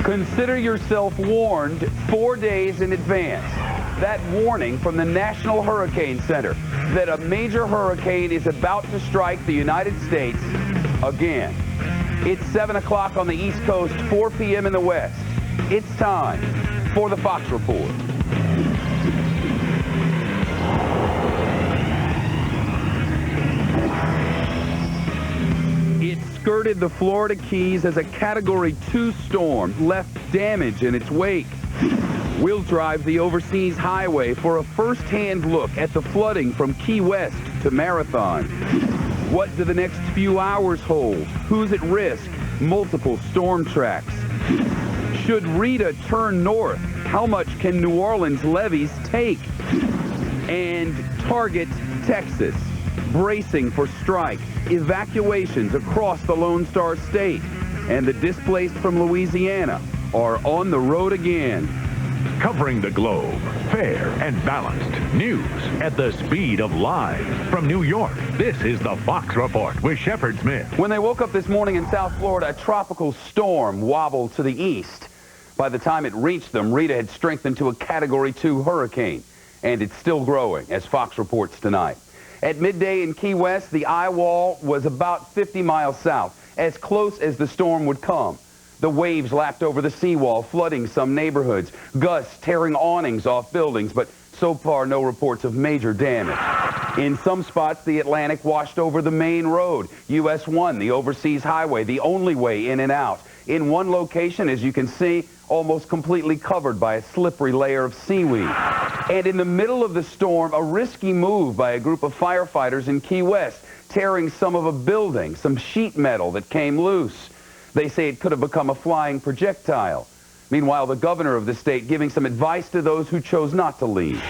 Consider yourself warned 4 days in advance. That warning from the National Hurricane Center that a major hurricane is about to strike the United States again. It's 7 o'clock on the East Coast, 4 p.m. in the West. It's time for the Fox Report. It skirted the Florida Keys as a Category 2 storm, left damage in its wake. We'll drive the overseas highway for a first-hand look at the flooding from Key West to Marathon. What do the next few hours hold? Who's at risk? Multiple storm tracks. Should Rita turn north? How much can New Orleans levees take? And target Texas, bracing for strike. Evacuations across the Lone Star State. And the displaced from Louisiana are on the road again. Covering the globe, fair and balanced. News at the speed of live. From New York, this is the Fox Report with Shepard Smith. When they woke up this morning in South Florida, a tropical storm wobbled to the east. By the time it reached them, Rita had strengthened to a Category 2 hurricane, and it's still growing, as Fox reports tonight. At midday in Key West, the eye wall was about 50 miles south, as close as the storm would come. The waves lapped over the seawall, flooding some neighborhoods, gusts tearing awnings off buildings, but so far no reports of major damage. In some spots, the Atlantic washed over the main road, US 1, the overseas highway, the only way in and out. In one location, as you can see, almost completely covered by a slippery layer of seaweed. And in the middle of the storm, a risky move by a group of firefighters in Key West, tearing some of a building, some sheet metal that came loose. They say it could have become a flying projectile. Meanwhile, the governor of the state giving some advice to those who chose not to leave.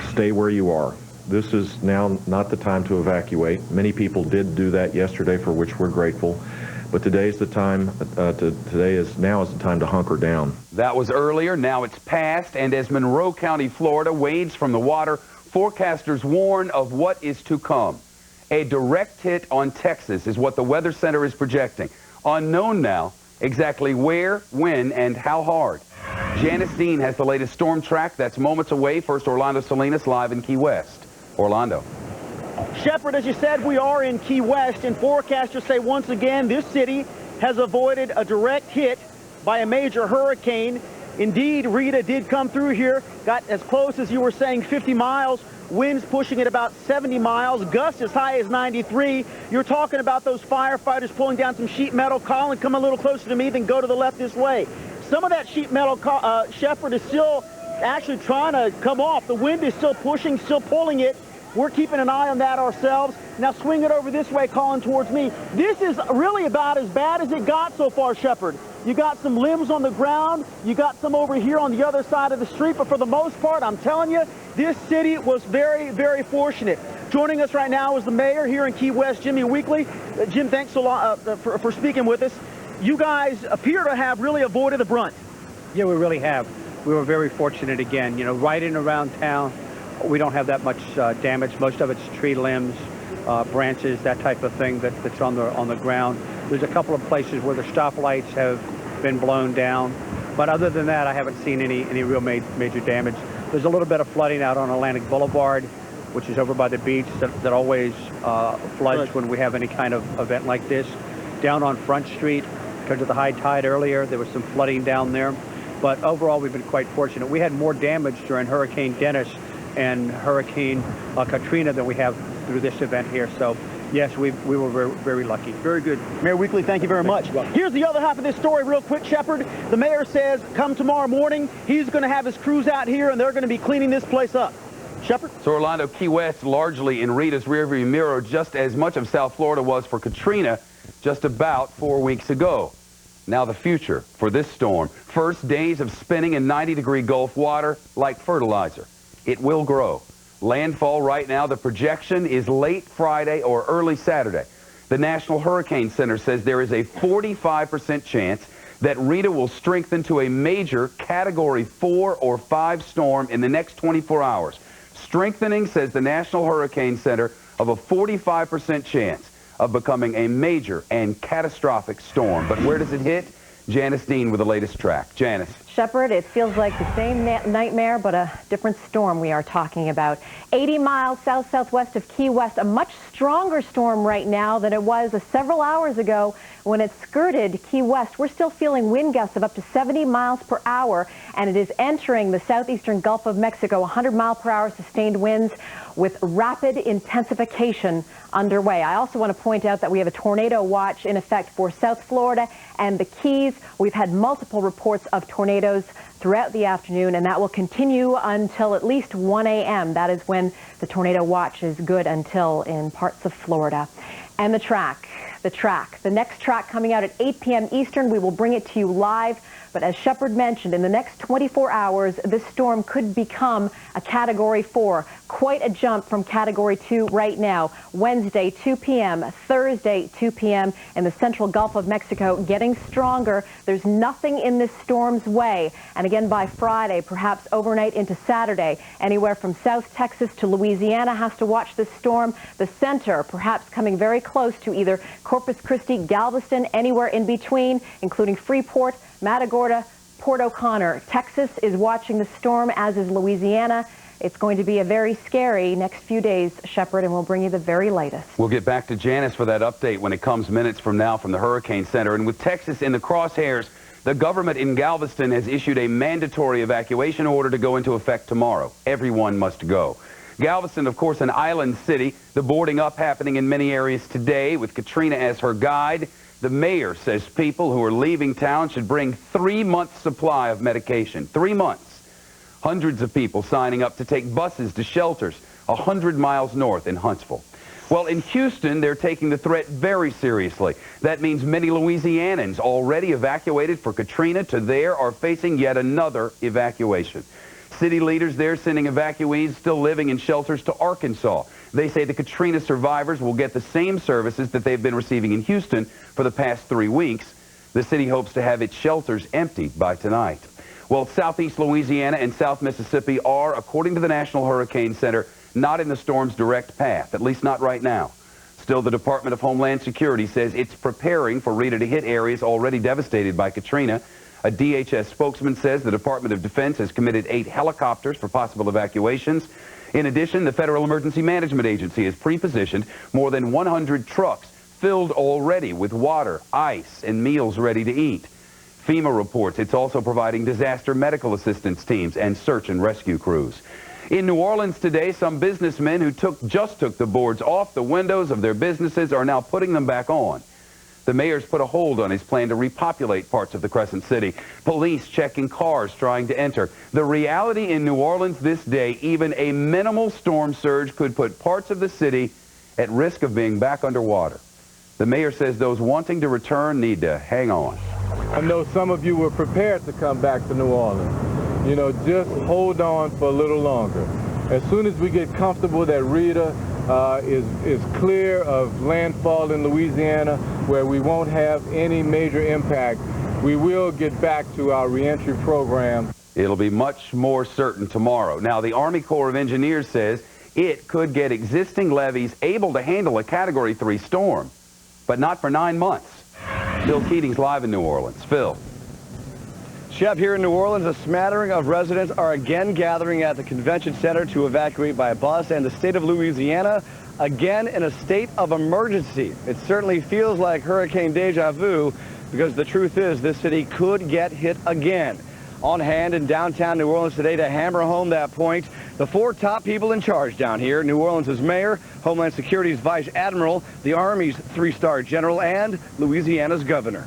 Stay where you are. This is now not the time to evacuate. Many people did do that yesterday, for which we're grateful. But today's the time. Now is the time to hunker down. That was earlier. Now it's past. And as Monroe County, Florida, wades from the water, forecasters warn of what is to come. A direct hit on Texas is what the Weather Center is projecting. Unknown now exactly where, when, and how hard. Janice Dean has the latest storm track. That's moments away. First, Orlando Salinas live in Key West. Orlando. Shepard, as you said, we are in Key West, and forecasters say once again this city has avoided a direct hit by a major hurricane. Indeed, Rita did come through here, got as close as you were saying, 50 miles. Winds pushing at about 70 miles, gusts as high as 93. You're talking about those firefighters pulling down some sheet metal. Colin, come a little closer to me, then go to the left this way. Some of that sheet metal, Shepard, is still actually trying to come off. The wind is still pushing, still pulling it. We're keeping an eye on that ourselves. Now swing it over this way, Colin, towards me. This is really about as bad as it got so far, Shepard. You got some limbs on the ground. You got some over here on the other side of the street. But for the most part, I'm telling you, this city was very, very fortunate. Joining us right now is the mayor here in Key West, Jimmy Weekly. Jim, thanks a lot for speaking with us. You guys appear to have really avoided the brunt. Yeah, we really have. We were very fortunate again. You know, right in around town, we don't have that much damage. Most of it's tree limbs, branches, that type of thing that's on the ground. There's a couple of places where the stoplights have been blown down. But other than that, I haven't seen any real major damage. There's a little bit of flooding out on Atlantic Boulevard, which is over by the beach, that always floods when we have any kind of event like this. Down on Front Street, because of the high tide earlier, there was some flooding down there. But overall, we've been quite fortunate. We had more damage during Hurricane Dennis and Hurricane Katrina than we have through this event here. So, yes, we were very, very lucky. Very good. Mayor Weekly, thank you very much. Here's the other half of this story real quick, Shepard. The mayor says come tomorrow morning, he's going to have his crews out here, and they're going to be cleaning this place up. Shepard? So Orlando, Key West, largely in Rita's rearview mirror, just as much of South Florida was for Katrina just about 4 weeks ago. Now the future for this storm. First, days of spinning in 90-degree Gulf water like fertilizer. It will grow. Landfall right now, the projection is late Friday or early Saturday. The National Hurricane Center says there is a 45% chance that Rita will strengthen to a major Category 4 or 5 storm in the next 24 hours. Strengthening, says the National Hurricane Center, of a 45% chance of becoming a major and catastrophic storm. But where does it hit? Janice Dean with the latest track. Janice. Shepard, it feels like the same nightmare, but a different storm we are talking about. 80 miles south-southwest of Key West, a much stronger storm right now than it was several hours ago when it skirted Key West. We're still feeling wind gusts of up to 70 miles per hour, and it is entering the southeastern Gulf of Mexico. 100-mile-per-hour sustained winds with rapid intensification underway. I also want to point out that we have a tornado watch in effect for South Florida and the Keys. We've had multiple reports of tornadoes throughout the afternoon, and that will continue until at least 1 a.m. That is when the tornado watch is good until in parts of Florida. And the next track coming out at 8 p.m. Eastern. We will bring it to you live. But as Shepard mentioned, in the next 24 hours, this storm could become a Category 4. Quite a jump from Category 2 right now. Wednesday, 2 p.m., Thursday, 2 p.m. in the central Gulf of Mexico, getting stronger. There's nothing in this storm's way. And again, by Friday, perhaps overnight into Saturday, anywhere from South Texas to Louisiana has to watch this storm. The center, perhaps coming very close to either Corpus Christi, Galveston, anywhere in between, including Freeport, Matagorda, Port O'Connor. Texas is watching the storm, as is Louisiana. It's going to be a very scary next few days, Shepard, and we'll bring you the very latest. We'll get back to Janice for that update when it comes minutes from now from the Hurricane Center. And with Texas in the crosshairs, the government in Galveston has issued a mandatory evacuation order to go into effect tomorrow. Everyone must go. Galveston, of course, an island city. The boarding up happening in many areas today with Katrina as her guide. The mayor says people who are leaving town should bring 3 months' supply of medication. 3 months. Hundreds of people signing up to take buses to shelters 100 miles north in Huntsville. Well, in Houston, they're taking the threat very seriously. That means many Louisianans already evacuated for Katrina to there are facing yet another evacuation. City leaders there sending evacuees still living in shelters to Arkansas. They say the Katrina survivors will get the same services that they've been receiving in Houston for the past 3 weeks. The city hopes to have its shelters emptied by tonight. Well, southeast Louisiana and South Mississippi are, according to the National Hurricane Center, not in the storm's direct path, at least not right now. Still, the Department of Homeland Security says it's preparing for Rita to hit areas already devastated by Katrina. A DHS spokesman says the Department of Defense has committed 8 helicopters for possible evacuations. In addition, the Federal Emergency Management Agency has pre-positioned more than 100 trucks filled already with water, ice, and meals ready to eat. FEMA reports it's also providing disaster medical assistance teams and search and rescue crews. In New Orleans today, some businessmen who just took the boards off the windows of their businesses are now putting them back on. The mayor's put a hold on his plan to repopulate parts of the Crescent City. Police checking cars trying to enter. The reality in New Orleans this day, even a minimal storm surge could put parts of the city at risk of being back underwater. The mayor says those wanting to return need to hang on. I know some of you were prepared to come back to New Orleans. You know, just hold on for a little longer. As soon as we get comfortable that Rita is clear of landfall in Louisiana, where we won't have any major impact, we will get back to our reentry program. It'll be much more certain tomorrow. Now, the Army Corps of Engineers says it could get existing levees able to handle a Category 3 storm, but not for 9 months. Phil Keating's live in New Orleans. Phil. Shep, here in New Orleans, a smattering of residents are again gathering at the convention center to evacuate by bus, and the state of Louisiana again in a state of emergency. It certainly feels like hurricane deja vu, because the truth is this city could get hit again. On hand in downtown New Orleans today to hammer home that point, the 4 top people in charge down here: New Orleans' mayor, Homeland Security's vice admiral, the Army's 3-star general, and Louisiana's governor.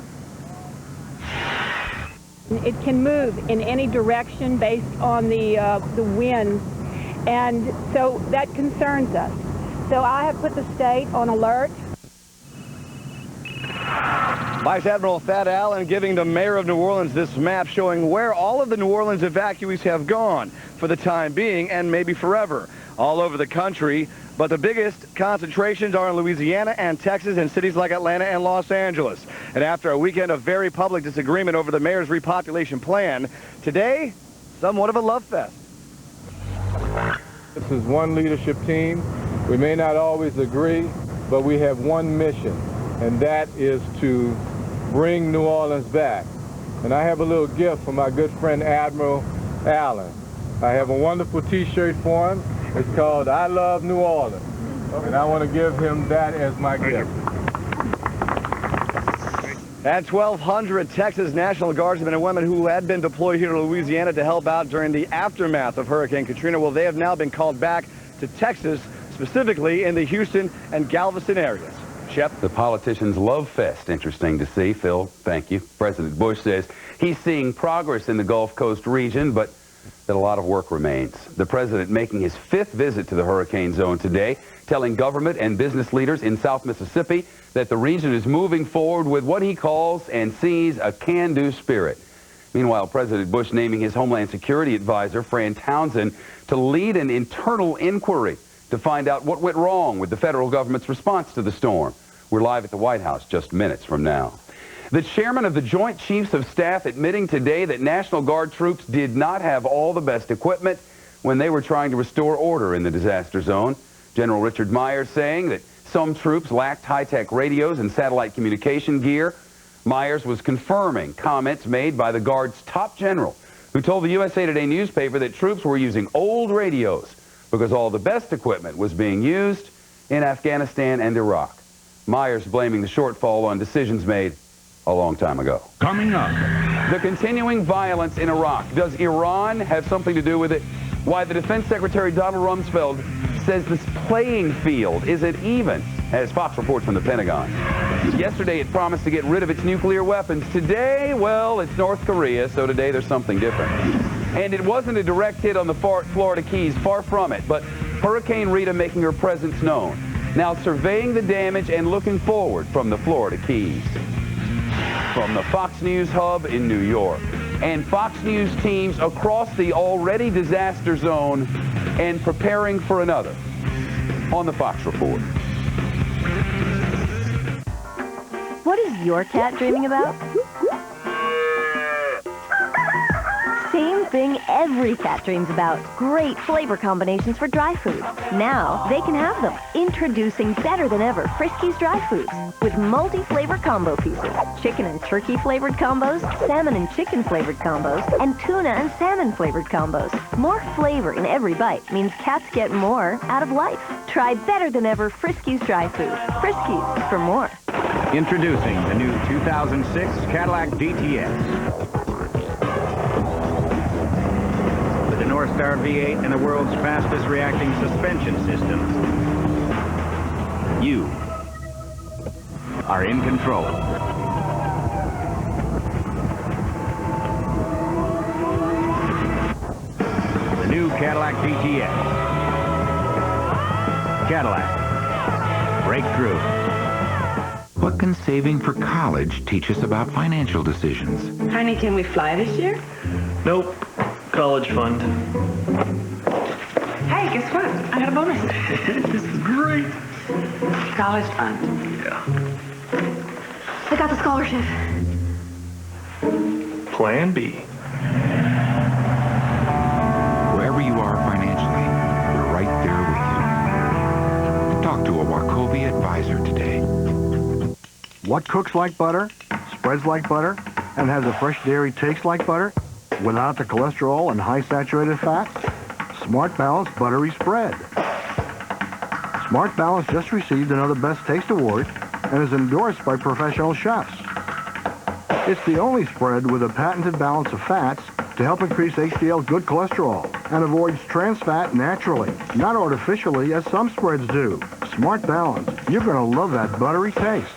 It can move in any direction based on the wind, and so that concerns us. So I have put the state on alert. Vice Admiral Thad Allen giving the mayor of New Orleans this map showing where all of the New Orleans evacuees have gone for the time being and maybe forever, all over the country. But the biggest concentrations are in Louisiana and Texas and cities like Atlanta and Los Angeles. And after a weekend of very public disagreement over the mayor's repopulation plan, today, somewhat of a love fest. This is one leadership team. We may not always agree, but we have one mission, and that is to bring New Orleans back. And I have a little gift for my good friend Admiral Allen. I have a wonderful T-shirt for him. It's called I Love New Orleans. And I want to give him that as my gift. And 1,200 Texas National Guardsmen and women who had been deployed here to Louisiana to help out during the aftermath of Hurricane Katrina, well, they have now been called back to Texas, specifically in the Houston and Galveston areas. Shep? The politicians' love fest. Interesting to see. Phil, thank you. President Bush says he's seeing progress in the Gulf Coast region, but that a lot of work remains. The president making his 5th visit to the hurricane zone today, telling government and business leaders in South Mississippi that the region is moving forward with what he calls and sees a can-do spirit. Meanwhile, President Bush naming his Homeland Security advisor, Fran Townsend, to lead an internal inquiry to find out what went wrong with the federal government's response to the storm. We're live at the White House just minutes from now. The chairman of the Joint Chiefs of Staff admitting today that National Guard troops did not have all the best equipment when they were trying to restore order in the disaster zone. General Richard Myers saying that some troops lacked high-tech radios and satellite communication gear. Myers was confirming comments made by the Guard's top general, who told the USA Today newspaper that troops were using old radios because all the best equipment was being used in Afghanistan and Iraq. Myers blaming the shortfall on decisions made a long time ago. Coming up, the continuing violence in Iraq. Does Iran have something to do with it? Why the Defense Secretary Donald Rumsfeld says this playing field isn't even, as Fox reports from the Pentagon. Yesterday it promised to get rid of its nuclear weapons. Today, well, it's North Korea, so today there's something different. And it wasn't a direct hit on the Florida Keys, far from it, but Hurricane Rita making her presence known. Now surveying the damage and looking forward from the Florida Keys. From the Fox News hub in New York and Fox News teams across the already disaster zone and preparing for another on the Fox Report. What is your cat dreaming about? Same thing every cat dreams about. Great flavor combinations for dry foods. Now they can have them. Introducing better than ever Friskies Dry Foods with multi-flavor combo pieces. Chicken and turkey flavored combos, salmon and chicken flavored combos, and tuna and salmon flavored combos. More flavor in every bite means cats get more out of life. Try better than ever Friskies Dry Foods. Friskies for more. Introducing the new 2006 Cadillac DTS. With the North Star V8 and the world's fastest reacting suspension system, you are in control. The new Cadillac DTS. Cadillac. Breakthrough. What can saving for college teach us about financial decisions? Honey, can we fly this year? Nope. College fund. Hey, guess what? I got a bonus. This is great. College fund. Yeah. I got the scholarship. Plan B. Wherever you are financially, we're right there with you. Talk to a Wachovia advisor today. What cooks like butter, spreads like butter, and has a fresh dairy taste like butter, without the cholesterol and high saturated fats? Smart Balance Buttery Spread. Smart Balance just received another Best Taste Award and is endorsed by professional chefs. It's the only spread with a patented balance of fats to help increase HDL good cholesterol and avoids trans fat naturally, not artificially as some spreads do. Smart Balance. You're going to love that buttery taste.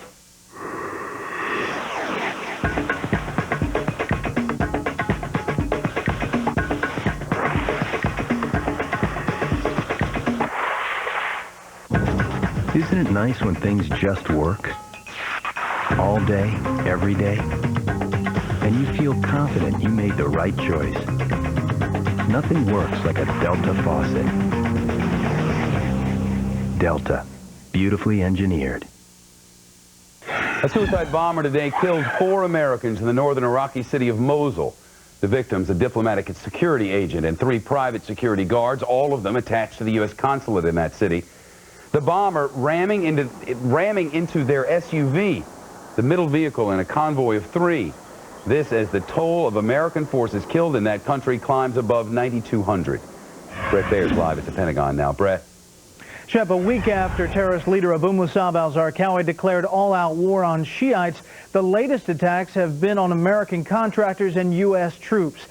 Isn't it nice when things just work? All day, every day. And you feel confident you made the right choice. Nothing works like a Delta faucet. Delta. Beautifully engineered. A suicide bomber today killed 4 Americans in the northern Iraqi city of Mosul. The victims, a diplomatic and security agent and 3 private security guards, all of them attached to the U.S. consulate in that city. The bomber ramming into their SUV, the middle vehicle in a convoy of 3. This as the toll of American forces killed in that country climbs above 9,200. Brett Bayer's live at the Pentagon now. Brett. Shep, a week after terrorist leader Abu Musab al-Zarqawi declared all-out war on Shiites, the latest attacks have been on American contractors and U.S. troops.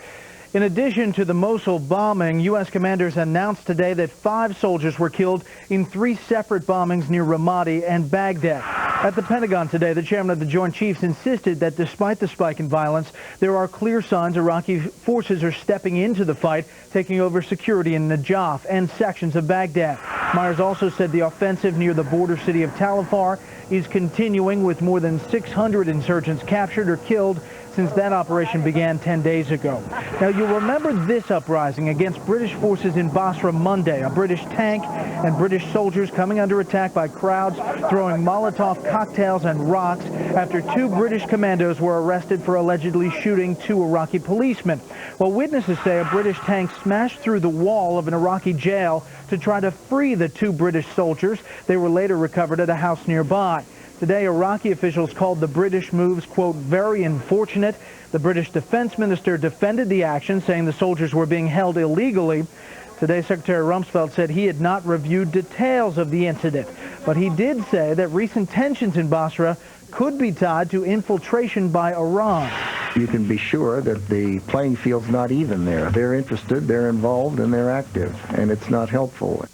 In addition to the Mosul bombing, U.S. commanders announced today that 5 soldiers were killed in 3 separate bombings near Ramadi and Baghdad. At the Pentagon today, the chairman of the Joint Chiefs insisted that despite the spike in violence, there are clear signs Iraqi forces are stepping into the fight, taking over security in Najaf and sections of Baghdad. Myers also said the offensive near the border city of Tal Afar is continuing, with more than 600 insurgents captured or killed since that operation began 10 days ago. Now, you'll remember this uprising against British forces in Basra Monday, a British tank and British soldiers coming under attack by crowds throwing Molotov cocktails and rocks after 2 British commandos were arrested for allegedly shooting 2 Iraqi policemen. Well, witnesses say a British tank smashed through the wall of an Iraqi jail to try to free the 2 British soldiers. They were later recovered at a house nearby. Today, Iraqi officials called the British moves, quote, very unfortunate. The British defense minister defended the action, saying the soldiers were being held illegally. Today, Secretary Rumsfeld said he had not reviewed details of the incident, but he did say that recent tensions in Basra could be tied to infiltration by Iran. You can be sure that the playing field's not even there. They're interested, they're involved, and they're active, and it's not helpful.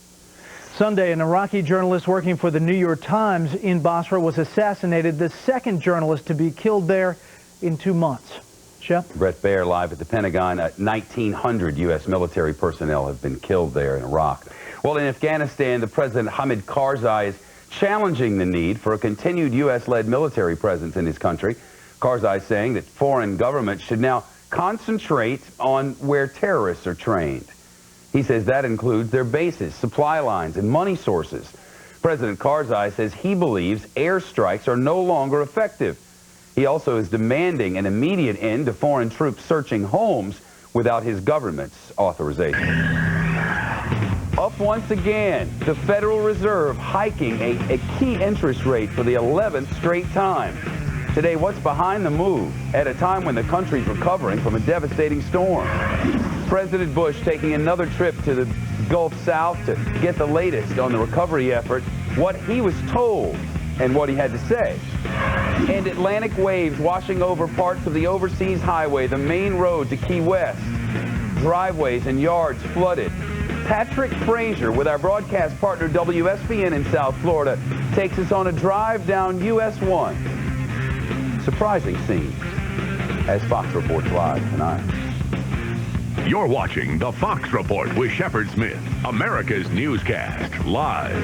Sunday, an Iraqi journalist working for the New York Times in Basra was assassinated, the second journalist to be killed there in 2 months. Shep? Brett Baer live at the Pentagon. 1,900 U.S. military personnel have been killed there in Iraq. Well, in Afghanistan, the President Hamid Karzai is challenging the need for a continued U.S.-led military presence in his country. Karzai saying that foreign governments should now concentrate on where terrorists are trained. He says that includes their bases, supply lines, and money sources. President Karzai says he believes airstrikes are no longer effective. He also is demanding an immediate end to foreign troops searching homes without his government's authorization. Up once again, the Federal Reserve hiking a key interest rate for the 11th straight time. Today, what's behind the move at a time when the country's recovering from a devastating storm? President Bush taking another trip to the Gulf South to get the latest on the recovery effort, what he was told and what he had to say. And Atlantic waves washing over parts of the overseas highway, the main road to Key West. Driveways and yards flooded. Patrick Frazier with our broadcast partner WSVN in South Florida takes us on a drive down US 1. Surprising scene as Fox reports live tonight. You're watching The Fox Report with Shepard Smith, America's newscast, live.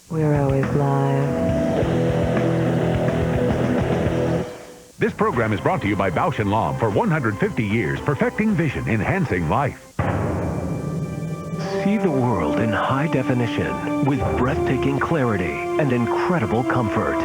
We're always live. This program is brought to you by Bausch & Lomb for 150 years, perfecting vision, enhancing life. See the world in high definition with breathtaking clarity and incredible comfort.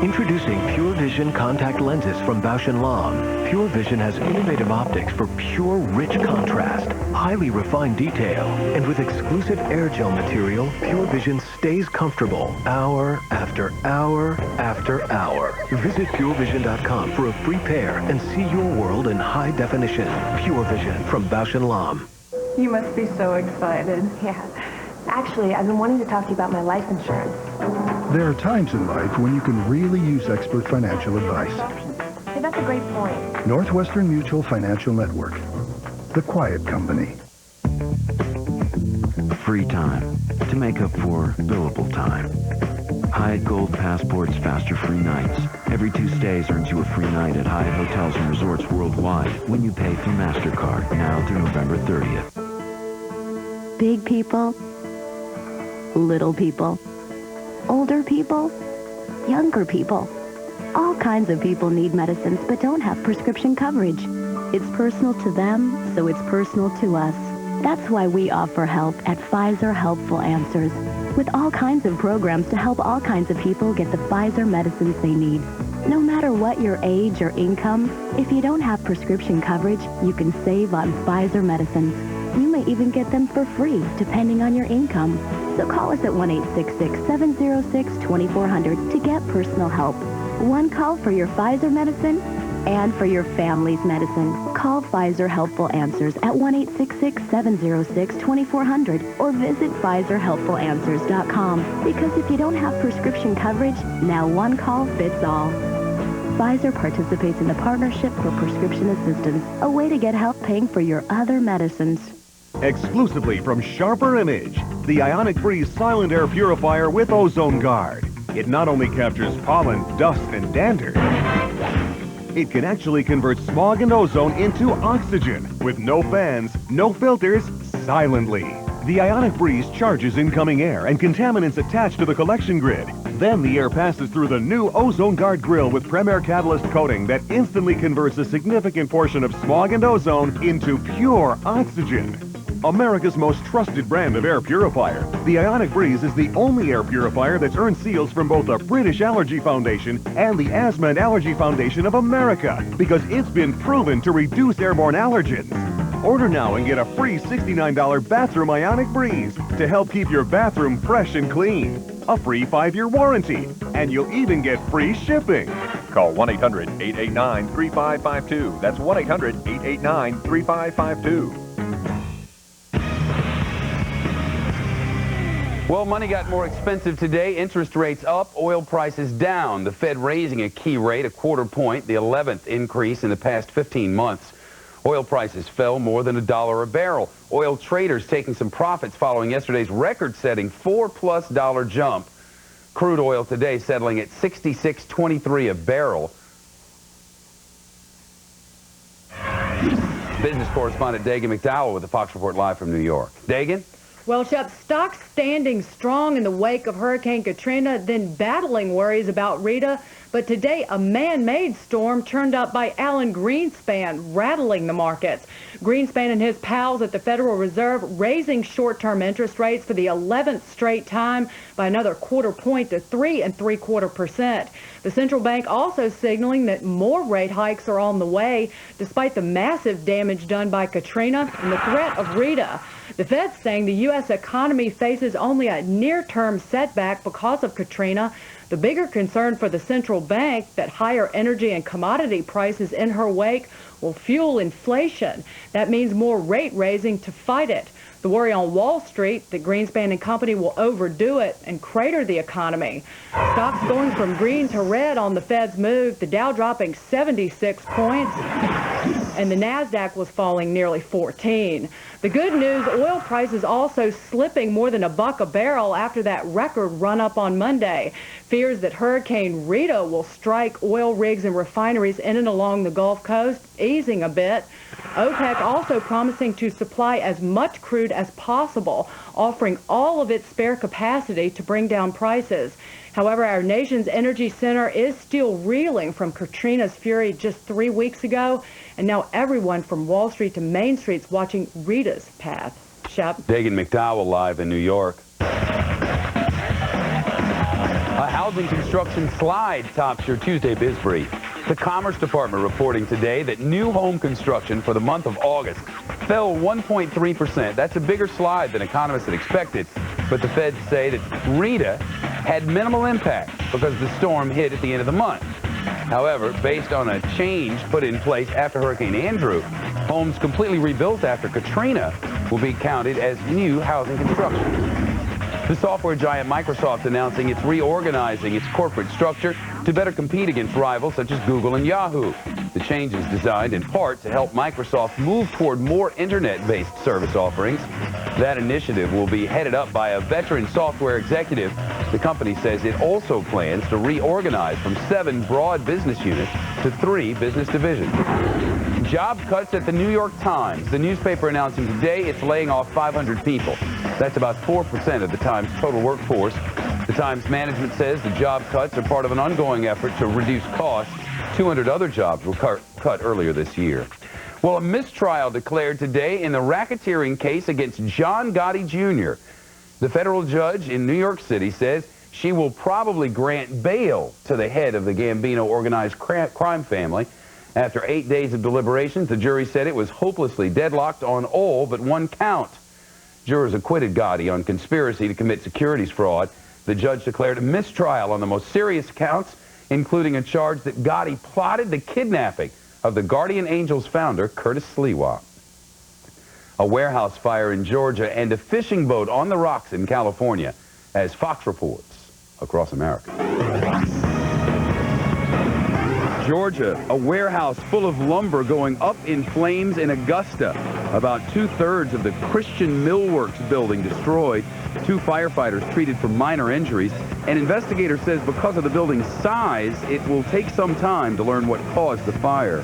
Introducing Pure Vision contact lenses from Bausch & Lomb. Pure Vision has innovative optics for pure, rich contrast, highly refined detail, and with exclusive air gel material, Pure Vision stays comfortable hour after hour after hour. Visit purevision.com for a free pair and see your world in high definition. Pure Vision from Bausch & Lomb. You must be so excited. Yeah. Actually, I've been wanting to talk to you about my life insurance. There are times in life when you can really use expert financial advice. Hey, that's a great point. Northwestern Mutual Financial Network. The Quiet Company. Free time to make up for billable time. Hyatt Gold Passport's faster free nights. Every 2 stays earns you a free night at Hyatt Hotels and Resorts worldwide when you pay through MasterCard now through November 30th. Big people, little people, older people, younger people. All kinds of people need medicines but don't have prescription coverage. It's personal to them, so it's personal to us. That's why we offer help at Pfizer Helpful Answers, with all kinds of programs to help all kinds of people get the Pfizer medicines they need. No matter what your age or income, if you don't have prescription coverage, you can save on Pfizer medicines. You may even get them for free, depending on your income. So call us at 1-866-706-2400 to get personal help. One call for your Pfizer medicine and for your family's medicine. Call Pfizer Helpful Answers at 1-866-706-2400 or visit PfizerHelpfulAnswers.com. Because if you don't have prescription coverage, now one call fits all. Pfizer participates in the Partnership for Prescription Assistance, a way to get help paying for your other medicines. Exclusively from Sharper Image, the Ionic Breeze Silent Air Purifier with Ozone Guard. It not only captures pollen, dust, and dander, it can actually convert smog and ozone into oxygen with no fans, no filters, silently. The Ionic Breeze charges incoming air and contaminants attached to the collection grid. Then the air passes through the new Ozone Guard grill with Premier Catalyst coating that instantly converts a significant portion of smog and ozone into pure oxygen. America's most trusted brand of air purifier, the Ionic Breeze is the only air purifier that's earned seals from both the British Allergy Foundation and the Asthma and Allergy Foundation of America because it's been proven to reduce airborne allergens. Order now and get a free $69 bathroom Ionic Breeze to help keep your bathroom fresh and clean. A free 5-year warranty, and you'll even get free shipping. Call 1-800-889-3552. That's 1-800-889-3552. Well, money got more expensive today. Interest rates up, oil prices down. The Fed raising a key rate, a quarter point, the 11th increase in the past 15 months. Oil prices fell more than $1 a barrel. Oil traders taking some profits following yesterday's record-setting $4+ jump. Crude oil today settling at $66.23 a barrel. Business correspondent Dagan McDowell with the Fox Report live from New York. Dagan? Well, Shep, stocks standing strong in the wake of Hurricane Katrina, then battling worries about Rita. But today, a man-made storm turned up by Alan Greenspan, rattling the markets. Greenspan and his pals at the Federal Reserve raising short-term interest rates for the 11th straight time by another quarter point to 3.75%. The central bank also signaling that more rate hikes are on the way, despite the massive damage done by Katrina and the threat of Rita. The Fed's saying the U.S. economy faces only a near-term setback because of Katrina. The bigger concern for the central bank that higher energy and commodity prices in her wake will fuel inflation. That means more rate raising to fight it. The worry on Wall Street that Greenspan and company will overdo it and crater the economy. Stocks going from green to red on the Fed's move, the Dow dropping 76 points, and the NASDAQ was falling nearly 14. The good news, oil prices also slipping more than $1 a barrel after that record run-up on Monday. Fears that Hurricane Rita will strike oil rigs and refineries in and along the Gulf Coast, easing a bit. OPEC also promising to supply as much crude as possible, offering all of its spare capacity to bring down prices. However, our nation's energy center is still reeling from Katrina's fury just 3 weeks ago, and now everyone from Wall Street to Main Street's watching Rita's path. Shep? Dagan McDowell live in New York. A housing construction slide tops your Tuesday Biz Brief. The Commerce Department reporting today that new home construction for the month of August fell 1.3%. That's a bigger slide than economists had expected, but the feds say that Rita had minimal impact because the storm hit at the end of the month. However, based on a change put in place after Hurricane Andrew, homes completely rebuilt after Katrina will be counted as new housing construction. The software giant Microsoft announcing it's reorganizing its corporate structure to better compete against rivals such as Google and Yahoo. The change is designed in part to help Microsoft move toward more internet-based service offerings. That initiative will be headed up by a veteran software executive. The company says it also plans to reorganize from 7 broad business units to 3 business divisions. Job cuts at the New York Times. The newspaper announcing today it's laying off 500 people. That's about 4% of the Times' total workforce. The Times management says the job cuts are part of an ongoing effort to reduce costs. 200 other jobs were cut earlier this year. Well, a mistrial declared today in the racketeering case against John Gotti Jr. The federal judge in New York City says she will probably grant bail to the head of the Gambino organized crime family. After 8 days of deliberations, the jury said it was hopelessly deadlocked on all but one count. Jurors acquitted Gotti on conspiracy to commit securities fraud. The judge declared a mistrial on the most serious counts. including a charge that Gotti plotted the kidnapping of the Guardian Angels founder, Curtis Sliwa. A warehouse fire in Georgia and a fishing boat on the rocks in California, as Fox reports across America. Georgia, a warehouse full of lumber going up in flames in Augusta. About 2/3 of the Christian Millworks building destroyed. 2 firefighters treated for minor injuries. An investigator says because of the building's size, it will take some time to learn what caused the fire.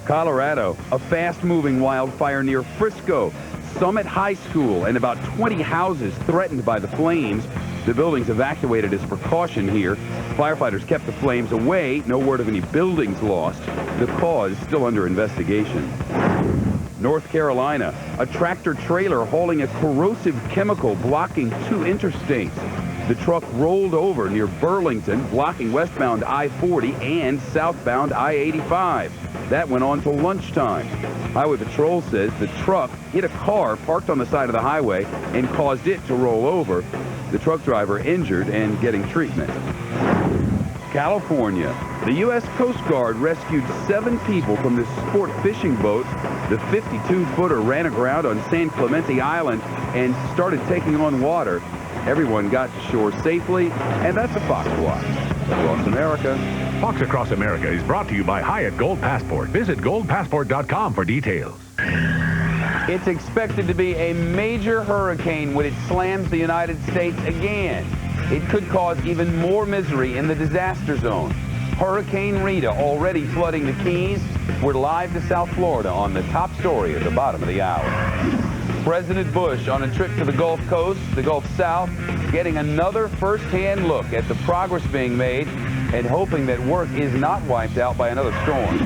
Colorado, a fast-moving wildfire near Frisco. Summit High School and about 20 houses threatened by the flames. The buildings evacuated as precaution here. Firefighters kept the flames away. No word of any buildings lost. The cause still under investigation. North Carolina, a tractor-trailer hauling a corrosive chemical blocking 2 interstates. The truck rolled over near Burlington, blocking westbound I-40 and southbound I-85. That went on till lunchtime. Highway Patrol says the truck hit a car parked on the side of the highway and caused it to roll over. The truck driver injured and getting treatment. California, the U.S. Coast Guard rescued 7 people from this sport fishing boat. The 52-footer ran aground on San Clemente Island and started taking on water. Everyone got to shore safely, and that's a Fox Watch. Across America. Fox Across America is brought to you by Hyatt Gold Passport. Visit goldpassport.com for details. It's expected to be a major hurricane when it slams the United States again. It could cause even more misery in the disaster zone. Hurricane Rita already flooding the Keys. We're live to South Florida on the top story at the bottom of the hour. President Bush on a trip to the Gulf Coast, the Gulf South, getting another first-hand look at the progress being made and hoping that work is not wiped out by another storm.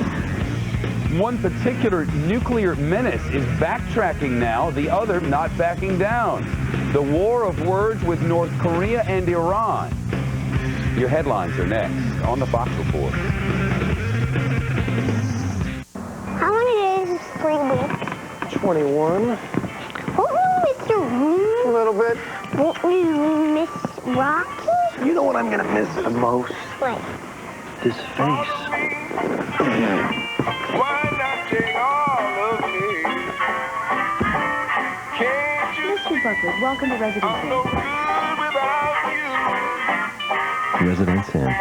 One particular nuclear menace is backtracking now, the other not backing down. The war of words with North Korea and Iran. Your headlines are next on the Fox Report. How many days is spring week? 21. Won't you miss your room? A little bit. Won't you miss Rocky? You know what I'm going to miss the most? What? This face. Mr. Buckwood, welcome to Residence Inn. Residence Inn.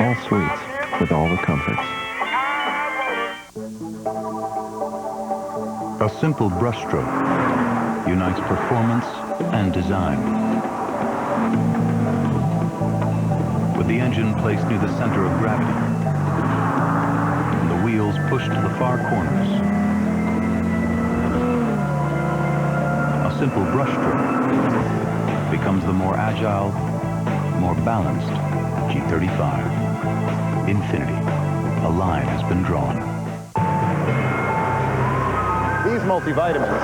All suites with all the comforts. A simple brushstroke unites performance and design. With the engine placed near the center of gravity and the wheels pushed to the far corners, a simple brushstroke becomes the more agile, more balanced G35. Infinity. A line has been drawn. These multivitamins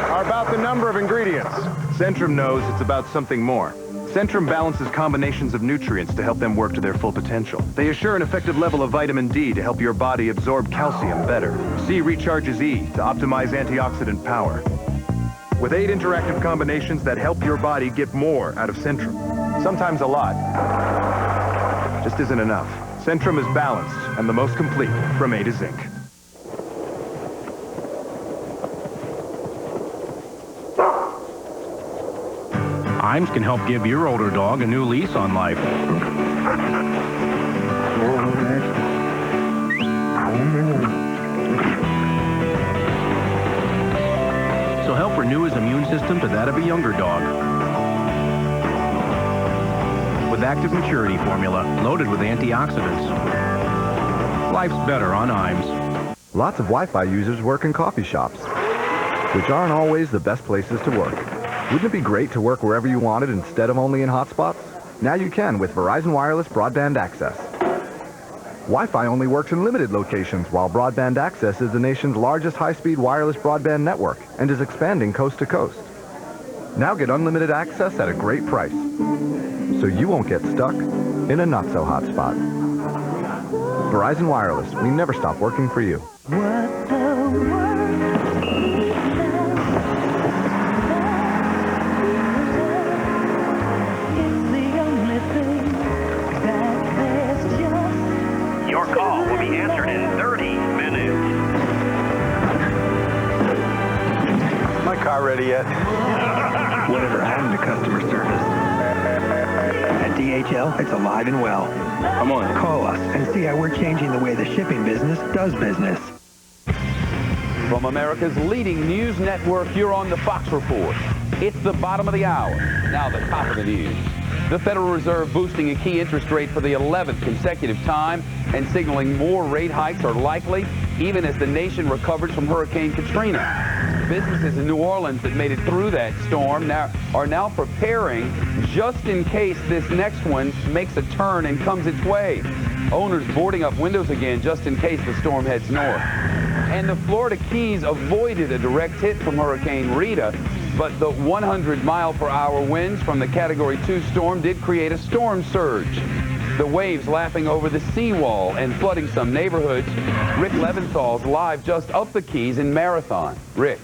are about the number of ingredients. Centrum knows it's about something more. Centrum balances combinations of nutrients to help them work to their full potential. They assure an effective level of vitamin D to help your body absorb calcium better. C recharges E to optimize antioxidant power. With 8 interactive combinations that help your body get more out of Centrum. Sometimes a lot. Just isn't enough. Centrum is balanced and the most complete from A to Zinc. Imes can help give your older dog a new lease on life. So help renew his immune system to that of a younger dog. With active maturity formula loaded with antioxidants. Life's better on Imes. Lots of Wi-Fi users work in coffee shops, which aren't always the best places to work. Wouldn't it be great to work wherever you wanted instead of only in hotspots? Now you can with Verizon Wireless Broadband Access. Wi-Fi only works in limited locations, while Broadband Access is the nation's largest high-speed wireless broadband network and is expanding coast to coast. Now get unlimited access at a great price, so you won't get stuck in a not-so-hot spot. Verizon Wireless, we never stop working for you. What the world is the only thing that answered in 30 minutes. My car ready yet? Whatever happened to customer service? At DHL, it's alive and well. Come on. Call us and see how we're changing the way the shipping business does business. From America's leading news network, you're on the Fox Report. It's the bottom of the hour. Now the top of the news. The Federal Reserve boosting a key interest rate for the 11th consecutive time and signaling more rate hikes are likely, even as the nation recovers from Hurricane Katrina. Businesses in New Orleans that made it through that storm are now preparing just in case this next one makes a turn and comes its way. Owners boarding up windows again just in case the storm heads north. And the Florida Keys avoided a direct hit from Hurricane Rita, but the 100-mile-per-hour winds from the Category 2 storm did create a storm surge. The waves lapping over the seawall and flooding some neighborhoods. Rick Leventhal's live just up the Keys in Marathon. Rick.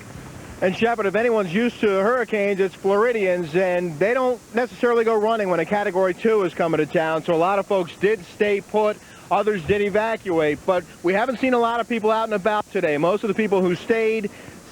And Shepard, if anyone's used to hurricanes, it's Floridians, and they don't necessarily go running when a Category 2 is coming to town, so a lot of folks did stay put. Others did evacuate, but we haven't seen a lot of people out and about today. Most of the people who stayed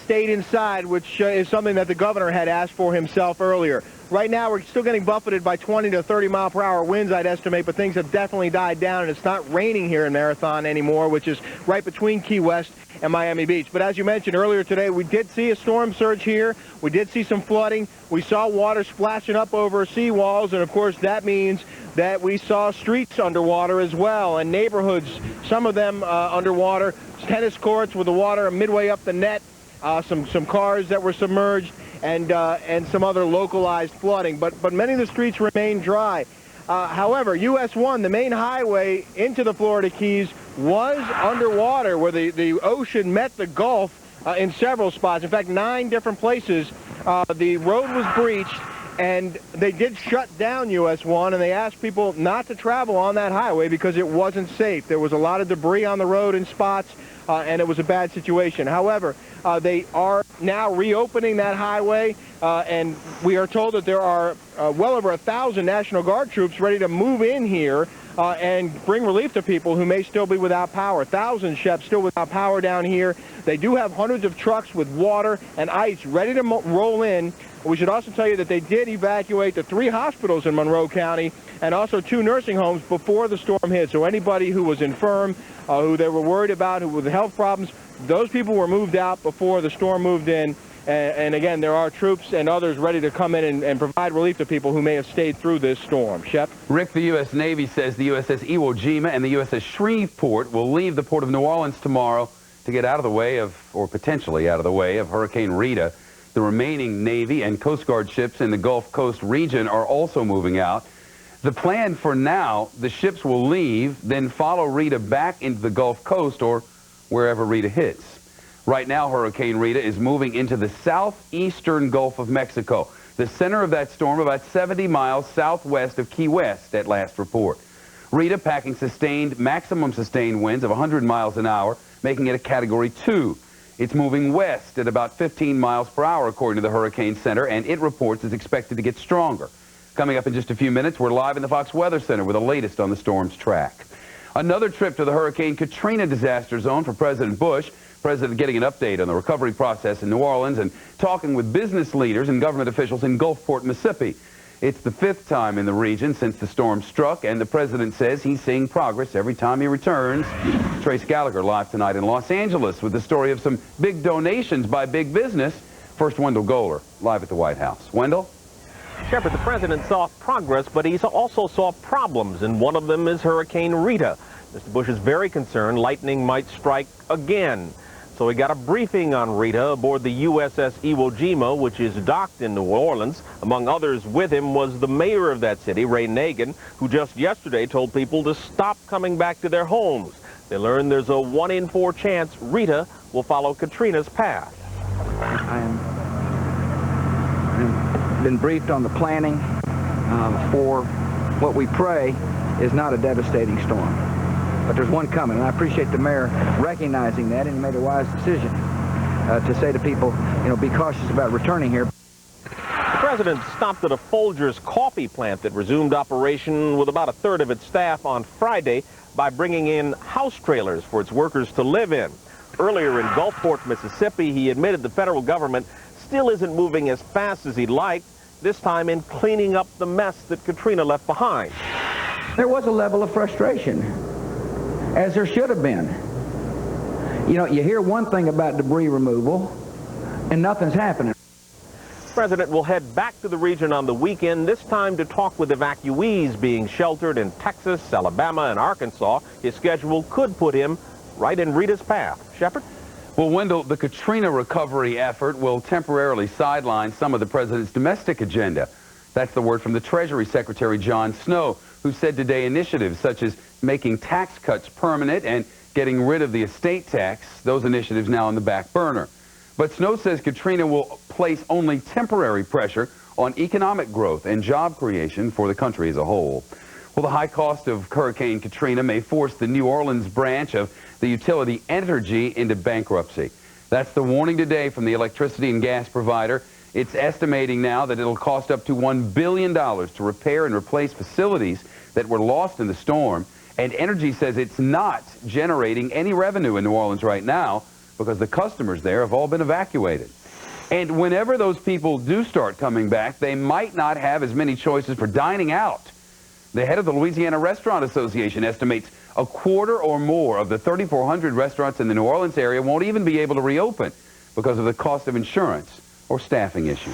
inside, which is something that the governor had asked for himself earlier. Right now, we're still getting buffeted by 20 to 30-mile-per-hour winds, I'd estimate, but things have definitely died down, and it's not raining here in Marathon anymore, which is right between Key West and Miami Beach. But as you mentioned earlier today, we did see a storm surge here. We did see some flooding. We saw water splashing up over seawalls, and of course that means that we saw streets underwater as well, and neighborhoods, some of them underwater, tennis courts with the water midway up the net, some cars that were submerged, and some other localized flooding. But many of the streets remain dry. However, US 1, the main highway into the Florida Keys, was underwater where the ocean met the Gulf in several spots. In fact, 9 different places. The road was breached, and they did shut down US 1, and they asked people not to travel on that highway because it wasn't safe. There was a lot of debris on the road in spots, and it was a bad situation. However, they are now reopening that highway, and we are told that there are well over 1,000 National Guard troops ready to move in here and bring relief to people who may still be without power. Thousands, Shep, still without power down here. They do have hundreds of trucks with water and ice ready to roll in. We should also tell you that they did evacuate the 3 hospitals in Monroe County and also 2 nursing homes before the storm hit. So anybody who was infirm, who they were worried about, who with health problems, those people were moved out before the storm moved in. And again, there are troops and others ready to come in and provide relief to people who may have stayed through this storm. Shep? Rick, the U.S. Navy says the USS Iwo Jima and the USS Shreveport will leave the port of New Orleans tomorrow to get out of the way of, or potentially out of the way of, Hurricane Rita. The remaining Navy and Coast Guard ships in the Gulf Coast region are also moving out. The plan for now, the ships will leave, then follow Rita back into the Gulf Coast or wherever Rita hits. Right now, Hurricane Rita is moving into the southeastern Gulf of Mexico, the center of that storm about 70 miles southwest of Key West at last report. Rita packing maximum sustained winds of 100 miles an hour, making it a Category 2. It's moving west at about 15 miles per hour, according to the Hurricane Center, and it reports is expected to get stronger. Coming up in just a few minutes, we're live in the Fox Weather Center with the latest on the storm's track. Another trip to the Hurricane Katrina disaster zone for President Bush. President getting an update on the recovery process in New Orleans and talking with business leaders and government officials in Gulfport, Mississippi. It's the 5th time in the region since the storm struck, and the president says he's seeing progress every time he returns. Trace Gallagher live tonight in Los Angeles with the story of some big donations by big business. First, Wendell Goler, live at the White House. Wendell? Shepard, the president saw progress, but he also saw problems, and one of them is Hurricane Rita. Mr. Bush is very concerned lightning might strike again. So he got a briefing on Rita aboard the USS Iwo Jima, which is docked in New Orleans. Among others with him was the mayor of that city, Ray Nagin, who just yesterday told people to stop coming back to their homes. They learned there's a 1 in 4 chance Rita will follow Katrina's path. I've been briefed on the planning for what we pray is not a devastating storm. But there's one coming, and I appreciate the mayor recognizing that, and he made a wise decision to say to people, be cautious about returning here. The president stopped at a Folgers coffee plant that resumed operation with about a third of its staff on Friday by bringing in house trailers for its workers to live in. Earlier in Gulfport, Mississippi, he admitted the federal government still isn't moving as fast as he'd like, this time in cleaning up the mess that Katrina left behind. There was a level of frustration, as there should have been. You know, you hear one thing about debris removal, and nothing's happening. The president will head back to the region on the weekend, this time to talk with evacuees being sheltered in Texas, Alabama, and Arkansas. His schedule could put him right in Rita's path. Shepard? Well, Wendell, the Katrina recovery effort will temporarily sideline some of the president's domestic agenda. That's the word from the Treasury Secretary John Snow, who said today initiatives such as making tax cuts permanent and getting rid of the estate tax, those initiatives now on the back burner. But Snow says Katrina will place only temporary pressure on economic growth and job creation for the country as a whole. Well, the high cost of Hurricane Katrina may force the New Orleans branch of the utility Entergy into bankruptcy. That's the warning today from the electricity and gas provider. It's estimating now that it'll cost up to $1 billion to repair and replace facilities that were lost in the storm. And Entergy says it's not generating any revenue in New Orleans right now because the customers there have all been evacuated. And whenever those people do start coming back, they might not have as many choices for dining out. The head of the Louisiana Restaurant Association estimates a quarter or more of the 3,400 restaurants in the New Orleans area won't even be able to reopen because of the cost of insurance or staffing issues.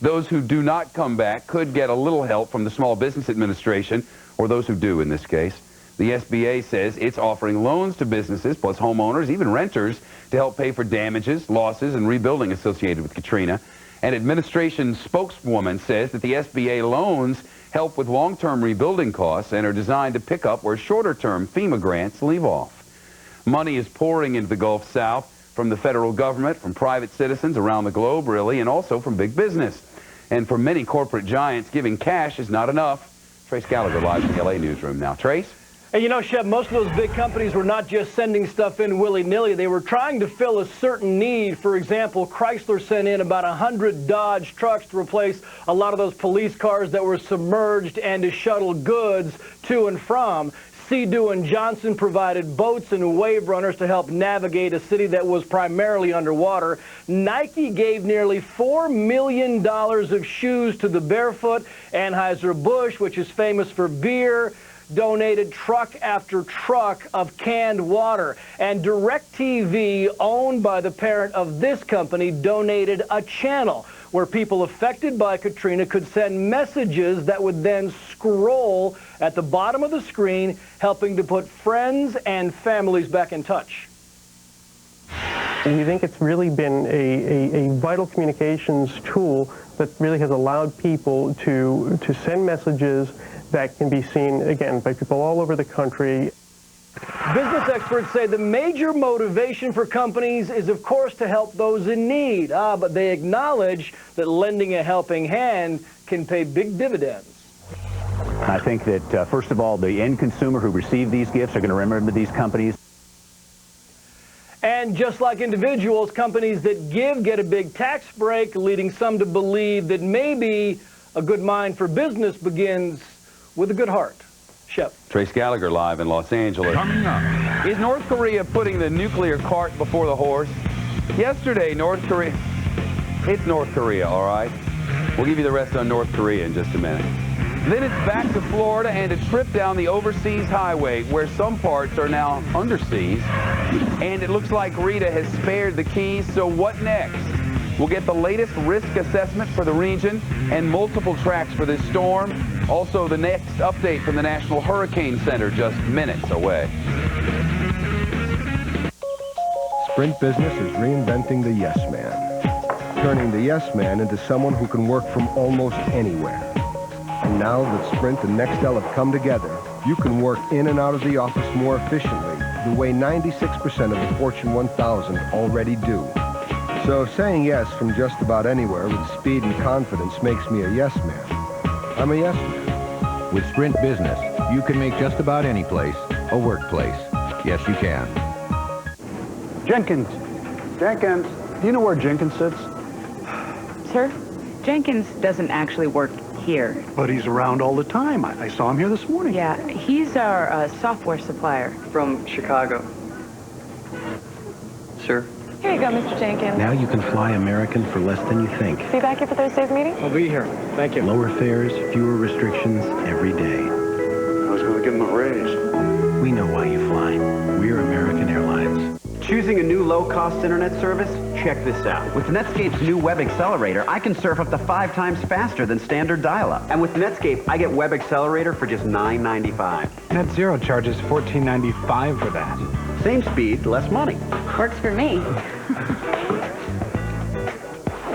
Those who do not come back could get a little help from the Small Business Administration, or those who do in this case. The SBA says it's offering loans to businesses, plus homeowners, even renters, to help pay for damages, losses, and rebuilding associated with Katrina. An administration spokeswoman says that the SBA loans help with long-term rebuilding costs and are designed to pick up where shorter-term FEMA grants leave off. Money is pouring into the Gulf South from the federal government, from private citizens around the globe, really, and also from big business. And for many corporate giants, giving cash is not enough. Trace Gallagher live in the LA newsroom now. Trace? And you know, Shep, most of those big companies were not just sending stuff in willy-nilly. They were trying to fill a certain need. For example, Chrysler sent in about 100 Dodge trucks to replace a lot of those police cars that were submerged and to shuttle goods to and from. Sea-Doo and Johnson provided boats and wave runners to help navigate a city that was primarily underwater. Nike gave nearly $4 million of shoes to the Barefoot. Anheuser-Busch, which is famous for beer, donated truck after truck of canned water. And DirecTV, owned by the parent of this company, donated a channel where people affected by Katrina could send messages that would then scroll at the bottom of the screen, helping to put friends and families back in touch. We think it's really been a vital communications tool that really has allowed people to send messages that can be seen, again, by people all over the country. Business experts say the major motivation for companies is, of course, to help those in need. But they acknowledge that lending a helping hand can pay big dividends. I think that, first of all, the end consumer who received these gifts are going to remember these companies. And just like individuals, companies that give get a big tax break, leading some to believe that maybe a good mind for business begins with a good heart. Shep. Trace Gallagher live in Los Angeles. Coming up. Is North Korea putting the nuclear cart before the horse? Yesterday, North Korea... It's North Korea, all right? We'll give you the rest on North Korea in just a minute. Then it's back to Florida and a trip down the overseas highway where some parts are now underseas. And it looks like Rita has spared the keys, so what next? We'll get the latest risk assessment for the region and multiple tracks for this storm. Also, the next update from the National Hurricane Center just minutes away. Sprint Business is reinventing the yes man, turning the yes man into someone who can work from almost anywhere. And now that Sprint and Nextel have come together, you can work in and out of the office more efficiently, the way 96% of the Fortune 1000 already do. So saying yes from just about anywhere with speed and confidence makes me a yes man. I'm a yes man. With Sprint Business, you can make just about any place a workplace. Yes, you can. Jenkins, do you know where Jenkins sits? Sir, Jenkins doesn't actually work here. But he's around all the time. I saw him here this morning. Yeah, he's our software supplier. From Chicago. Sir? Here you go, Mr. Jenkins. Now you can fly American for less than you think. See you back here for Thursday's meeting? I'll be here. Thank you. Lower fares, fewer restrictions every day. I was going to give him a raise. We know why you fly. We're American Airlines. Choosing a new low-cost internet service? Check this out. With Netscape's new Web Accelerator, I can surf up to 5 times faster than standard dial-up. And with Netscape, I get Web Accelerator for just $9.95. Net Zero charges $14.95 for that. Same speed, less money. Works for me.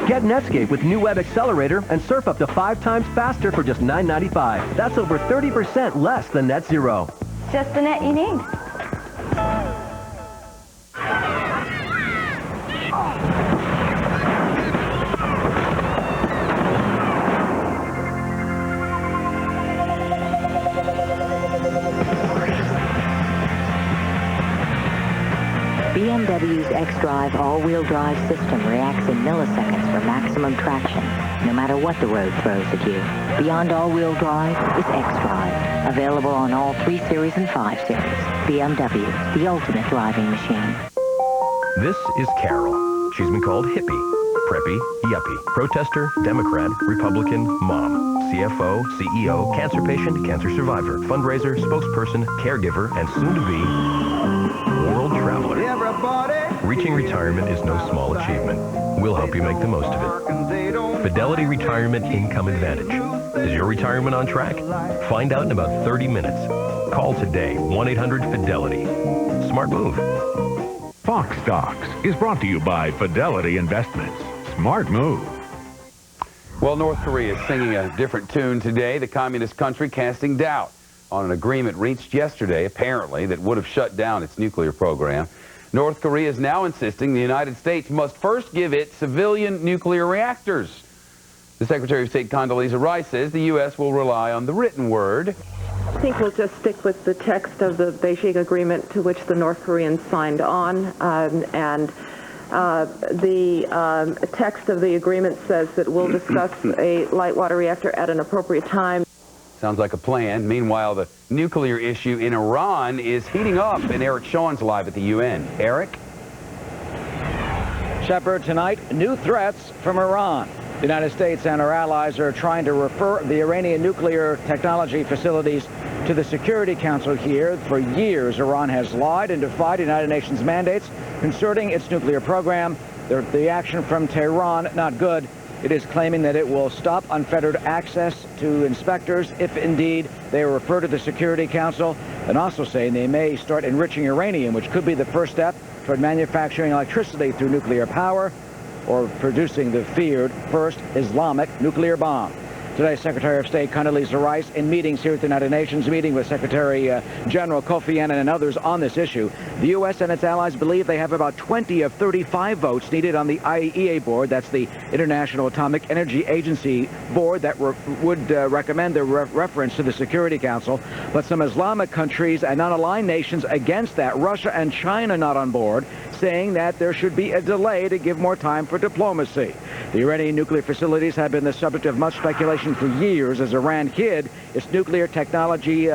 Get Netscape with new Web Accelerator and surf up to 5 times faster for just $9.95. That's over 30% less than Net Zero. Just the net you need. BMW's xDrive all-wheel drive system reacts in milliseconds for maximum traction, no matter what the road throws at you. Beyond all-wheel drive is xDrive, available on all 3 Series and 5 Series. BMW, the ultimate driving machine. This is Carol. She's been called hippie, preppy, yuppie, protester, Democrat, Republican, mom, CFO, CEO, cancer patient, cancer survivor, fundraiser, spokesperson, caregiver, and soon-to-be world traveler. Reaching retirement is no small achievement. We'll help you make the most of it. Fidelity Retirement Income Advantage. Is your retirement on track? Find out in about 30 minutes. Call today, 1-800-FIDELITY. Smart move. Fox Stocks is brought to you by Fidelity Investments. Smart move. Well, North Korea is singing a different tune today. The communist country casting doubt on an agreement reached yesterday, apparently, that would have shut down its nuclear program. North Korea is now insisting the United States must first give it civilian nuclear reactors. The Secretary of State Condoleezza Rice says the U.S. will rely on the written word. I think we'll just stick with the text of the Beijing Agreement to which the North Koreans signed on, the text of the agreement says that we'll discuss a light water reactor at an appropriate time. Sounds like a plan. Meanwhile, the nuclear issue in Iran is heating up, and Eric Shawn's live at the UN. Eric? Shepard, tonight, new threats from Iran. The United States and our allies are trying to refer the Iranian nuclear technology facilities to the Security Council here. For years, Iran has lied and defied United Nations mandates concerning its nuclear program. The action from Tehran, not good. It is claiming that it will stop unfettered access to inspectors if indeed they refer to the Security Council, and also saying they may start enriching uranium, which could be the first step toward manufacturing electricity through nuclear power or producing the feared first Islamic nuclear bomb. Today, Secretary of State Condoleezza Rice in meetings here at the United Nations, meeting with Secretary General Kofi Annan and others on this issue. The U.S. and its allies believe they have about 20 of 35 votes needed on the IAEA board. That's the International Atomic Energy Agency board that would recommend the reference to the Security Council. But some Islamic countries and non-aligned nations against that, Russia and China not on board, saying that there should be a delay to give more time for diplomacy. The Iranian nuclear facilities have been the subject of much speculation for years as Iran hid its nuclear technology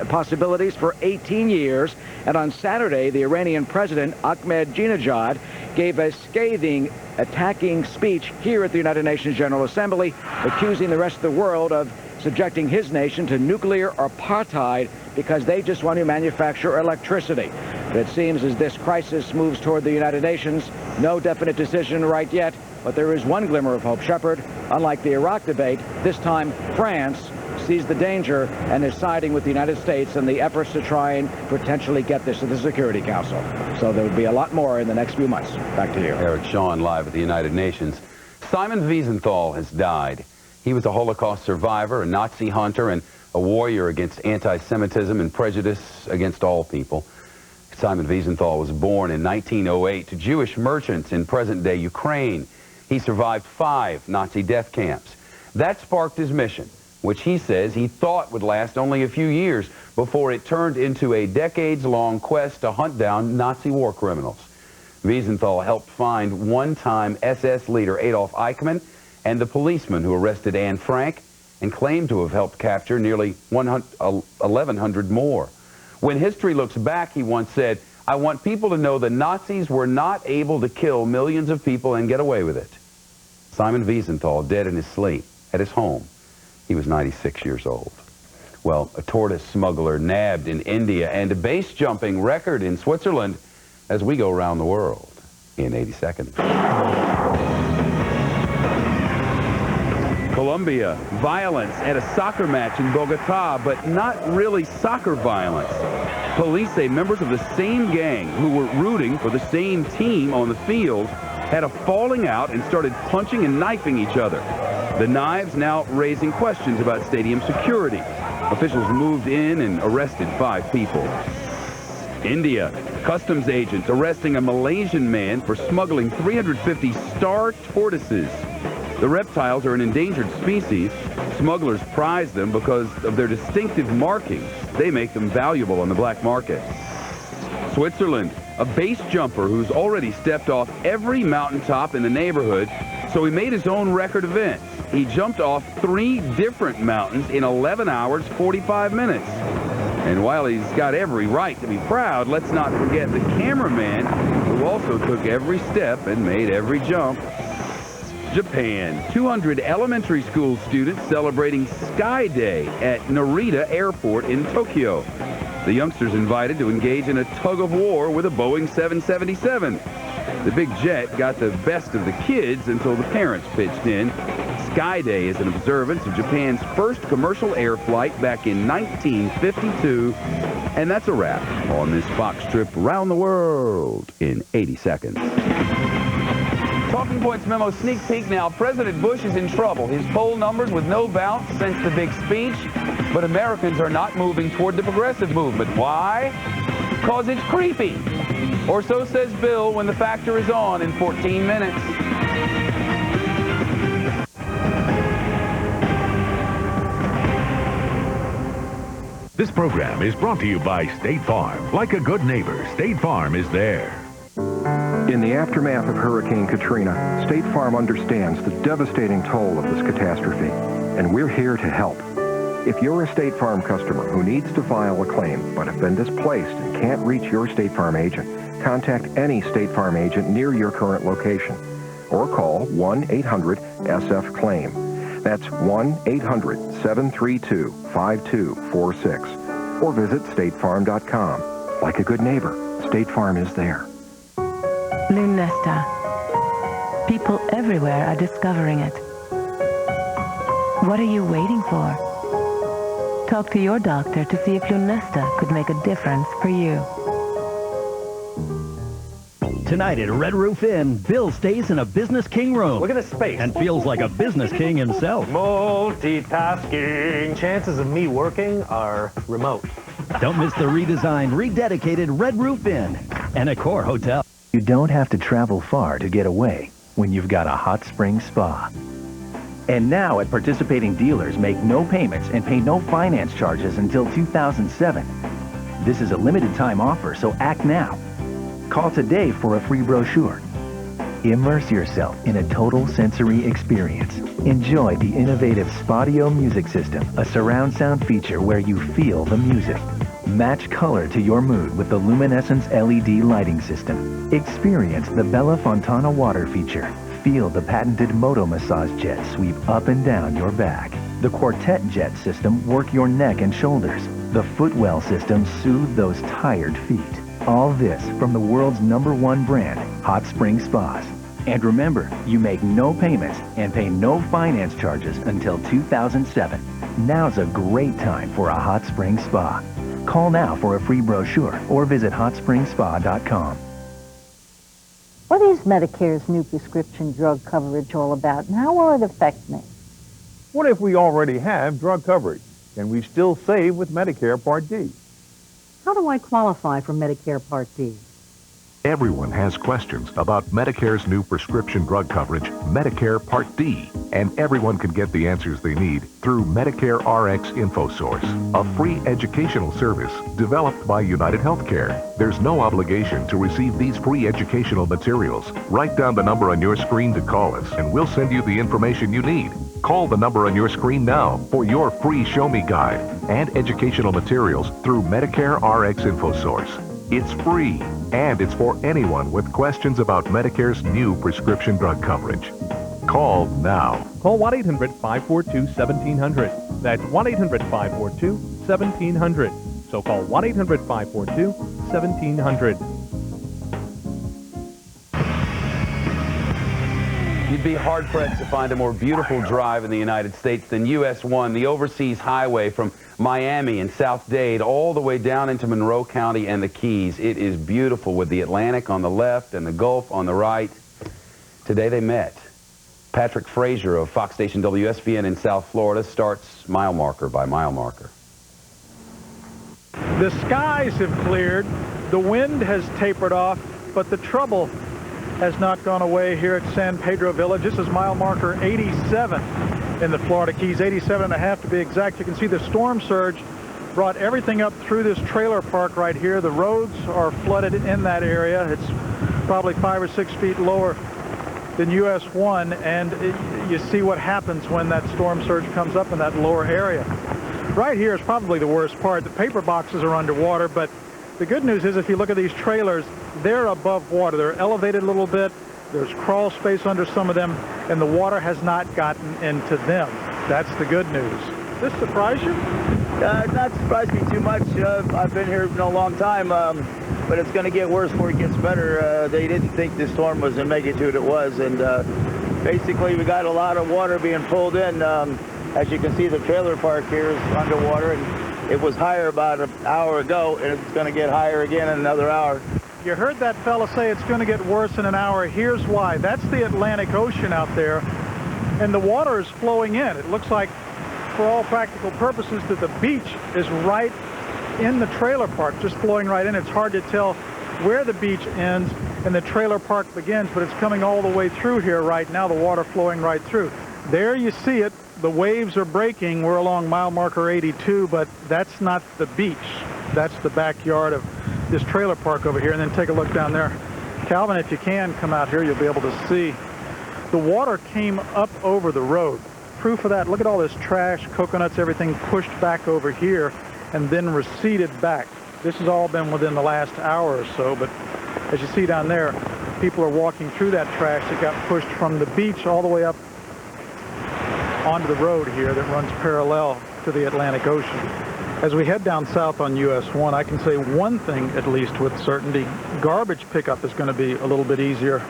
possibilities for 18 years. And on Saturday, the Iranian president, Ahmadinejad, gave a scathing, attacking speech here at the United Nations General Assembly, accusing the rest of the world of subjecting his nation to nuclear apartheid because they just want to manufacture electricity. But it seems as this crisis moves toward the United Nations, no definite decision right yet, but there is one glimmer of hope, Shepard. Unlike the Iraq debate, this time France sees the danger and is siding with the United States in the efforts to try and potentially get this to the Security Council. So there will be a lot more in the next few months. Back to you. Eric Shawn live at the United Nations. Simon Wiesenthal has died. He was a Holocaust survivor, a Nazi hunter, and a warrior against anti-Semitism and prejudice against all people. Simon Wiesenthal was born in 1908 to Jewish merchants in present-day Ukraine. He survived 5 Nazi death camps. That sparked his mission, which he says he thought would last only a few years before it turned into a decades-long quest to hunt down Nazi war criminals. Wiesenthal helped find one-time SS leader Adolf Eichmann and the policeman who arrested Anne Frank and claimed to have helped capture nearly 1,100 more. When history looks back, he once said, "I want people to know the Nazis were not able to kill millions of people and get away with it." Simon Wiesenthal, dead in his sleep at his home. He was 96 years old. Well, a tortoise smuggler nabbed in India and a base jumping record in Switzerland as we go around the world in 80 seconds. Colombia, violence at a soccer match in Bogota, but not really soccer violence. Police say members of the same gang who were rooting for the same team on the field had a falling out and started punching and knifing each other. The knives now raising questions about stadium security. Officials moved in and arrested 5 people. India, customs agents arresting a Malaysian man for smuggling 350 star tortoises. The reptiles are an endangered species. Smugglers prize them because of their distinctive markings. They make them valuable on the black market. Switzerland, a base jumper who's already stepped off every mountaintop in the neighborhood, so he made his own record event. He jumped off 3 different mountains in 11 hours, 45 minutes. And while he's got every right to be proud, let's not forget the cameraman who also took every step and made every jump. Japan, 200 elementary school students celebrating Sky Day at Narita Airport in Tokyo. The youngsters invited to engage in a tug-of-war with a Boeing 777. The big jet got the best of the kids until the parents pitched in. Sky Day is an observance of Japan's first commercial air flight back in 1952. And that's a wrap on this Fox trip around the world in 80 seconds. Talking Points memo sneak peek now. President Bush is in trouble. His poll numbers with no bounce since the big speech. But Americans are not moving toward the progressive movement. Why? Because it's creepy. Or so says Bill when the factor is on in 14 minutes. This program is brought to you by State Farm. Like a good neighbor, State Farm is there. In the aftermath of Hurricane Katrina, State Farm understands the devastating toll of this catastrophe, and we're here to help. If you're a State Farm customer who needs to file a claim but have been displaced and can't reach your State Farm agent, contact any State Farm agent near your current location or call 1-800-SF-CLAIM. That's 1-800-732-5246 or visit statefarm.com. Like a good neighbor, State Farm is there. Lunesta. People everywhere are discovering it. What are you waiting for? Talk to your doctor to see if Lunesta could make a difference for you. Tonight at Red Roof Inn, Bill stays in a business king room. Look at the space. And feels like a business king himself. Multitasking. Chances of me working are remote. Don't miss the redesigned, rededicated Red Roof Inn and Accor Hotel. You don't have to travel far to get away when you've got a hot spring spa. And now at participating dealers, make no payments and pay no finance charges until 2007. This is a limited time offer, so act now. Call today for a free brochure. Immerse yourself in a total sensory experience. Enjoy the innovative Spadio music system, a surround sound feature where you feel the music. Match color to your mood with the Luminescence LED lighting system. Experience the Bella Fontana water feature. Feel the patented Moto massage jet sweep up and down your back. The Quartet jet system work your neck and shoulders. The Footwell system soothe those tired feet. All this from the world's #1 brand, Hot Spring Spas. And remember, you make no payments and pay no finance charges until 2007. Now's a great time for a hot spring spa. Call now for a free brochure or visit hotspringspa.com. What is Medicare's new prescription drug coverage all about, and how will it affect me? What if we already have drug coverage? Can we still save with Medicare Part D? How do I qualify for Medicare Part D? Everyone has questions about Medicare's new prescription drug coverage, Medicare Part D, and everyone can get the answers they need through Medicare RX InfoSource, a free educational service developed by United Healthcare. There's no obligation to receive these free educational materials. Write down the number on your screen to call us, and we'll send you the information you need. Call the number on your screen now for your free Show Me Guide and educational materials through Medicare RX InfoSource. It's free, and it's for anyone with questions about Medicare's new prescription drug coverage. Call now. Call 1-800-542-1700. That's 1-800-542-1700. So call 1-800-542-1700. You'd be hard-pressed to find a more beautiful drive in the United States than US 1, the overseas highway from Miami and South Dade all the way down into Monroe County and the Keys. It is beautiful with the Atlantic on the left and the Gulf on the right. Today they met. Patrick Frazier of Fox Station WSVN in South Florida starts mile marker by mile marker. The skies have cleared, the wind has tapered off, but the trouble has not gone away here at San Pedro Village. This is mile marker 87 in the Florida Keys, 87.5 to be exact. You can see the storm surge brought everything up through this trailer park right here. The roads are flooded in that area. It's probably 5 or 6 feet lower than US 1, and you see what happens when that storm surge comes up in that lower area. Right here is probably the worst part. The paper boxes are underwater, but the good news is if you look at these trailers, they're above water. They're elevated a little bit. There's crawl space under some of them, and the water has not gotten into them. That's the good news. Does this surprise you? Not surprised me too much. I've been here a long time, but it's going to get worse before it gets better. They didn't think the storm was the magnitude it was, and basically we got a lot of water being pulled in. As you can see, the trailer park here is underwater, and it was higher about an hour ago, and it's going to get higher again in another hour. You heard that fella say it's going to get worse in an hour. Here's why. That's the Atlantic Ocean out there, and the water is flowing in. It looks like, for all practical purposes, that the beach is right in the trailer park, just flowing right in. It's hard to tell where the beach ends and the trailer park begins, but it's coming all the way through here right now, the water flowing right through. There you see it. The waves are breaking. We're along mile marker 82, but that's not the beach. That's the backyard of this trailer park over here. And then take a look down there. Calvin, if you can come out here, you'll be able to see the water came up over the road. Proof of that, look at all this trash, coconuts, everything pushed back over here and then receded back. This has all been within the last hour or so, but as you see down there, people are walking through that trash that got pushed from the beach all the way up onto the road here that runs parallel to the Atlantic Ocean. As we head down south on US 1, I can say one thing at least with certainty. Garbage pickup is going to be a little bit easier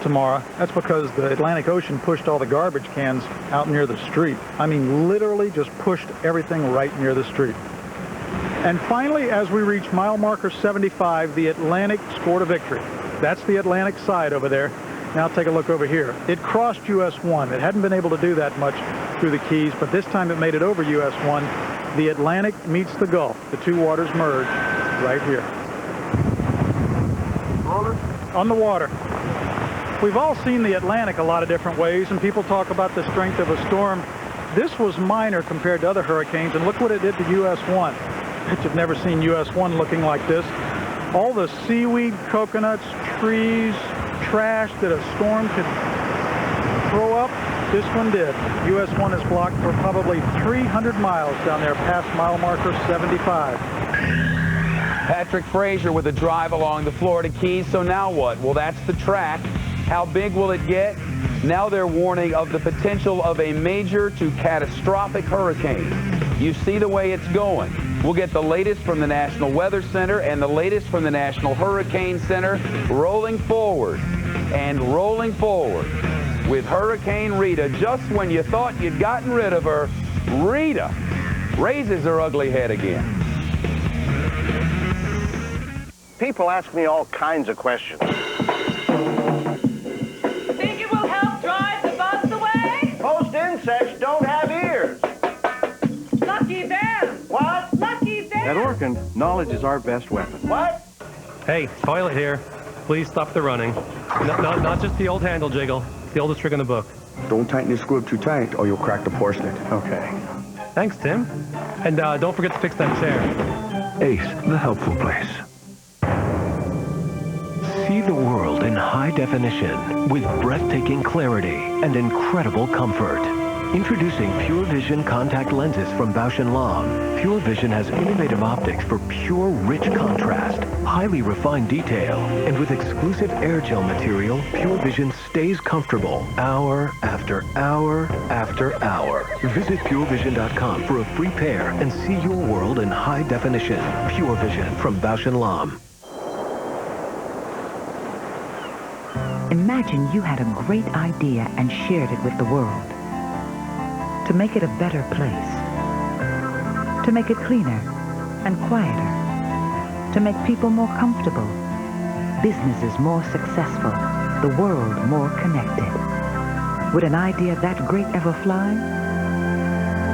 tomorrow. That's because the Atlantic Ocean pushed all the garbage cans out near the street. I mean, literally just pushed everything right near the street. And finally, as we reach mile marker 75, the Atlantic scored a victory. That's the Atlantic side over there. Now take a look over here. It crossed US 1. It hadn't been able to do that much through the Keys, but this time it made it over US 1. The Atlantic meets the Gulf. The two waters merge right here. On the water. We've all seen the Atlantic a lot of different ways, and people talk about the strength of a storm. This was minor compared to other hurricanes, and look what it did to US 1. You've never seen US 1 looking like this. All the seaweed, coconuts, trees, trash that a storm could throw up, this one did. US 1 is blocked for probably 300 miles down there past mile marker 75. Patrick Frazier with a drive along the Florida Keys. So now what? Well, that's the track. How big will it get? Now they're warning of the potential of a major to catastrophic hurricane. You see the way it's going. We'll get the latest from the National Weather Center and the latest from the National Hurricane Center rolling forward and rolling forward with Hurricane Rita. Just when you thought you'd gotten rid of her, Rita raises her ugly head again. People ask me all kinds of questions. Think it will help drive the bus away? Most insects don't have ears. Lucky them. What? Lucky them. At Orkin, knowledge is our best weapon. What? Hey, toilet here. please stop the running. Not just the old handle jiggle. The oldest trick in the book. Don't tighten the screw up too tight or you'll crack the porcelet. Okay. Thanks, Tim. And don't forget to fix that chair. Ace, the helpful place. See the world in high definition with breathtaking clarity and incredible comfort. Introducing Pure Vision contact lenses from Bausch & Lomb. Pure Vision has innovative optics for pure, rich contrast, highly refined detail, and with exclusive air gel material, Pure Vision stays comfortable hour after hour after hour. Visit purevision.com for a free pair and see your world in high definition. Pure Vision from Bausch & Lomb. Imagine you had a great idea and shared it with the world. To make it a better place. To make it cleaner and quieter. To make people more comfortable. Businesses more successful. The world more connected. Would an idea that great ever fly?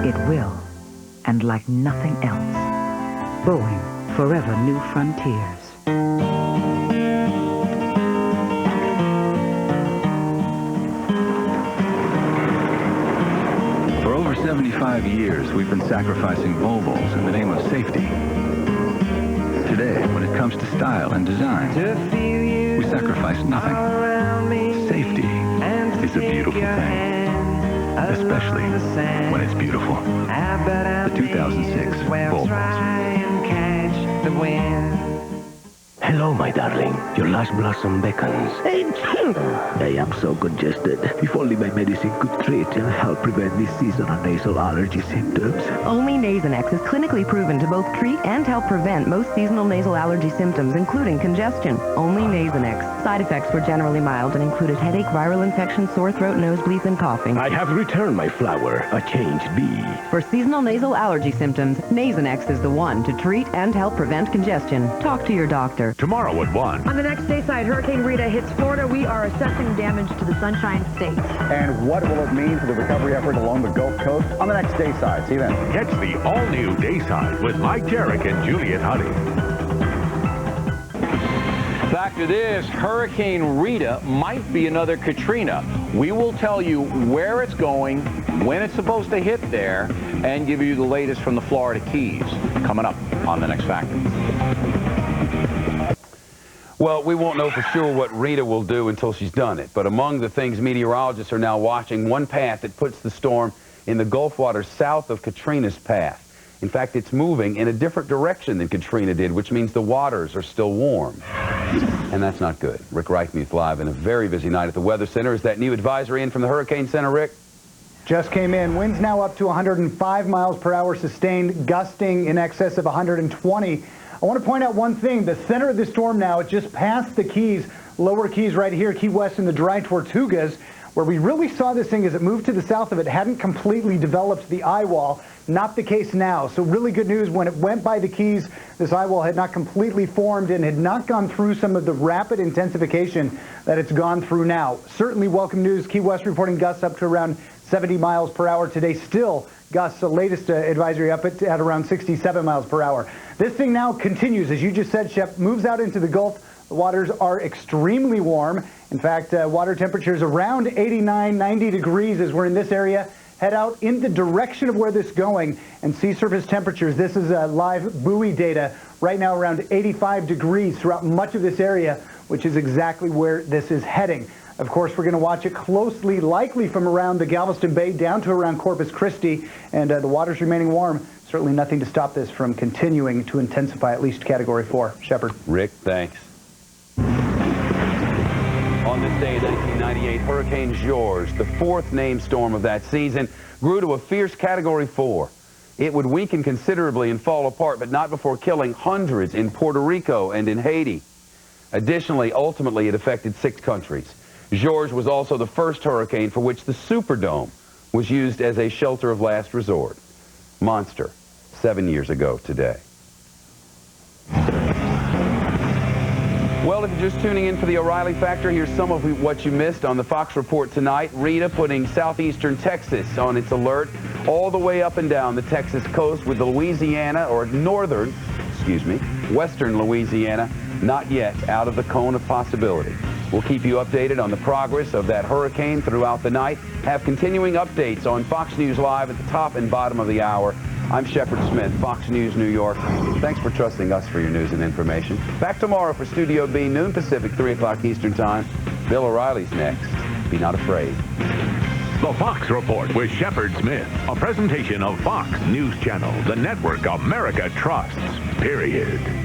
It will. And like nothing else. Boeing, forever new frontiers. For over 75 years, we've been sacrificing Volvos in the name of safety. Today, when it comes to style and design, we sacrifice nothing. Safety is a beautiful thing, especially when it's beautiful. The 2006 Volvos. Hello, my darling. Your last blossom beckons. I am so congested. If only my medicine could treat and help prevent these seasonal nasal allergy symptoms. Only Nasonex is clinically proven to both treat and help prevent most seasonal nasal allergy symptoms, including congestion. Only Nasonex. Side effects were generally mild and included headache, viral infection, sore throat, nosebleeds, and coughing. I have returned my flower, a changed bee. For seasonal nasal allergy symptoms, Nasonex is the one to treat and help prevent congestion. Talk to your doctor. Tomorrow at 1. On the next Dayside, Hurricane Rita hits Florida. We are assessing damage to the Sunshine State. And what will it mean for the recovery effort along the Gulf Coast? On the next Dayside. See you then. Catch the all-new Dayside with Mike Jarek and Juliet Huddy. After this, Hurricane Rita might be another Katrina. We will tell you where it's going, when it's supposed to hit there, and give you the latest from the Florida Keys. Coming up on The Next Factor. Well, we won't know for sure what Rita will do until she's done it. But among the things meteorologists are now watching, one path that puts the storm in the Gulf waters south of Katrina's path. In fact, it's moving in a different direction than Katrina did, which means the waters are still warm. And that's not good. Rick Reichmuth live in a very busy night at the Weather Center. Is that new advisory in from the Hurricane Center, Rick? Just came in. Winds now up to 105 miles per hour, sustained, gusting in excess of 120. I want to point out one thing. The center of the storm now, it just past the Keys, lower Keys right here, Key West in the dry Tortugas. Where we really saw this thing as it moved to the south of it, hadn't completely developed the eye wall. Not the case now. So really good news. When it went by the Keys, this eye wall had not completely formed and had not gone through some of the rapid intensification that it's gone through now. Certainly welcome news. Key West reporting gusts up to around 70 miles per hour today. Still gusts, the latest advisory up at around 67 miles per hour. This thing now continues, as you just said, Shep, moves out into the Gulf. The waters are extremely warm. In fact, water temperatures around 89, 90 degrees as we're in this area. Head out in the direction of where this is going and sea surface temperatures. This is live buoy data. Right now around 85 degrees throughout much of this area, which is exactly where this is heading. Of course, we're going to watch it closely, likely from around the Galveston Bay down to around Corpus Christi, and the waters remaining warm. Certainly nothing to stop this from continuing to intensify, at least Category 4. Shepard. Rick, thanks. On this day in 1998, Hurricane George, the fourth named storm of that season, grew to a fierce Category 4. It would weaken considerably and fall apart, but not before killing hundreds in Puerto Rico and in Haiti. Additionally, ultimately, it affected 6 countries. George was also the first hurricane for which the Superdome was used as a shelter of last resort. Monster, 7 years ago today. Well, if you're just tuning in for the O'Reilly Factor, here's some of what you missed on the Fox Report tonight. Rita putting southeastern Texas on its alert all the way up and down the Texas coast with the western Louisiana not yet out of the cone of possibility. We'll keep you updated on the progress of that hurricane throughout the night. Have continuing updates on Fox News Live at the top and bottom of the hour. I'm Shepard Smith, Fox News New York. Thanks for trusting us for your news and information. Back tomorrow for Studio B, noon Pacific, 3 o'clock Eastern Time. Bill O'Reilly's next. Be not afraid. The Fox Report with Shepard Smith, a presentation of Fox News Channel, the network America trusts, period.